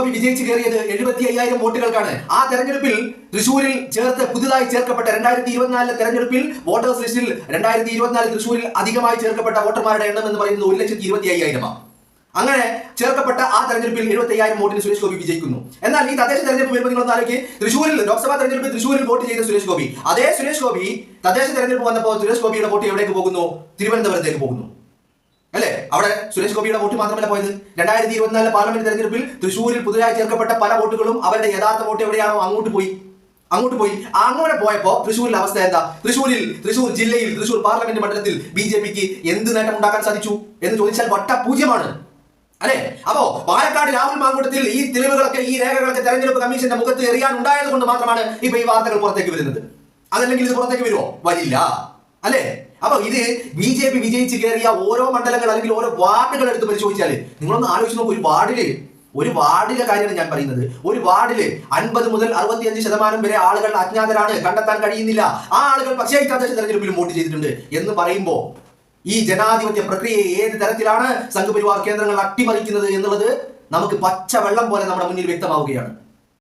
ഗോപി വിജയിച്ചു കയറിയത് 75,000 വോട്ടുകൾക്കാണ്. ആ തെരഞ്ഞെടുപ്പിൽ തൃശ്ശൂരിൽ പുതുതായി ചേർക്കപ്പെട്ട 2024 തെരഞ്ഞെടുപ്പിൽ വോട്ടേഴ്സ് ലിസ്റ്റിൽ 2024 തൃശ്ശൂരിൽ അധികമായി ചേർക്കപ്പെട്ട വോട്ടർമാരുടെ എണ്ണം എന്ന് പറയുന്നത് 1,25,000. അങ്ങനെ ചേർക്കപ്പെട്ട ആ തെരഞ്ഞെടുപ്പിൽ 75,000 വോട്ടിന് സുരേഷ് ഗോപി വിജയിക്കുന്നു. എന്നാൽ ഈ തദ്ദേശ തെരഞ്ഞെടുപ്പ് വരുമ്പോൾ നിങ്ങൾ ആലോചിക്ക്, തൃശ്ശൂരിൽ ലോക്സഭാ തെരഞ്ഞെടുപ്പിൽ തൃശ്ശൂരിൽ വോട്ട് ചെയ്ത സുരേഷ് ഗോപി, അതേ സുരേഷ് ഗോപി തദ്ദേശ തെരഞ്ഞെടുപ്പ് വന്നപ്പോൾ സുരേഷ് ഗോപിയുടെ വോട്ട് എവിടേക്ക് പോകുന്നു? തിരുവനന്തപുരത്തേക്ക് പോകുന്നു, അല്ലേ? അവിടെ സുരേഷ് ഗോപിയുടെ വോട്ട് മാത്രമല്ല പോയത്. 2024 പാർലമെന്റ് തെരഞ്ഞെടുപ്പിൽ തൃശ്ശൂരിൽ പുതുതായി ചേർക്കപ്പെട്ട പല വോട്ടുകളും അവരുടെ യഥാർത്ഥ വോട്ട് എവിടെയാണോ അങ്ങോട്ട് പോയി. അങ്ങനെ പോയപ്പോ തൃശ്ശൂരിലെ അവസ്ഥ എന്താ? തൃശ്ശൂർ ജില്ലയിൽ, തൃശ്ശൂർ പാർലമെന്റ് മണ്ഡലത്തിൽ BJPക്ക് എന്ത് നേട്ടം ഉണ്ടാക്കാൻ സാധിച്ചു എന്ന് ചോദിച്ചാൽ വട്ട പൂജ്യമാണ്, അല്ലെ? അപ്പോ പാലക്കാട് രാഹുൽ മാങ്കൂട്ടത്തിൽ ഈ തെളിവുകളൊക്കെ, ഈ രേഖകളൊക്കെ തെരഞ്ഞെടുപ്പ് കമ്മീഷന്റെ മുഖത്ത് എറിയാൻ ഉണ്ടായത് കൊണ്ട് മാത്രമാണ് ഇപ്പൊ ഈ വാർത്തകൾ പുറത്തേക്ക് വരുന്നത്. അതല്ലെങ്കിൽ ഇത് പുറത്തേക്ക് വരുമോ? വരില്ല, അല്ലെ? അപ്പൊ ഇത് BJP വിജയിച്ച് കയറിയ ഓരോ മണ്ഡലങ്ങൾ അല്ലെങ്കിൽ ഓരോ വാർഡുകൾ എടുത്ത് പരിശോധിച്ചാൽ നിങ്ങളൊന്ന് ആലോചിച്ച് നോക്കൂ. ഒരു വാർഡിലെ കാര്യമാണ് ഞാൻ പറയുന്നത്. ഒരു വാർഡില് 50 മുതൽ 65% വരെ ആളുകൾ അജ്ഞാതരാണ്, കണ്ടെത്താൻ കഴിയുന്നില്ല. ആ ആളുകൾ പക്ഷേ ഈ തദ്ദേശ തെരഞ്ഞെടുപ്പിൽ വോട്ട് ചെയ്തിട്ടുണ്ട് എന്ന് പറയുമ്പോ ഈ ജനാധിപത്യ പ്രക്രിയയെ ഏത് തരത്തിലാണ് സംഘപരിവാർ കേന്ദ്രങ്ങൾ അട്ടിമറിക്കുന്നത് എന്നുള്ളത് നമുക്ക് പച്ചവെള്ളം പോലെ നമ്മുടെ മുന്നിൽ വ്യക്തമാവുകയാണ്.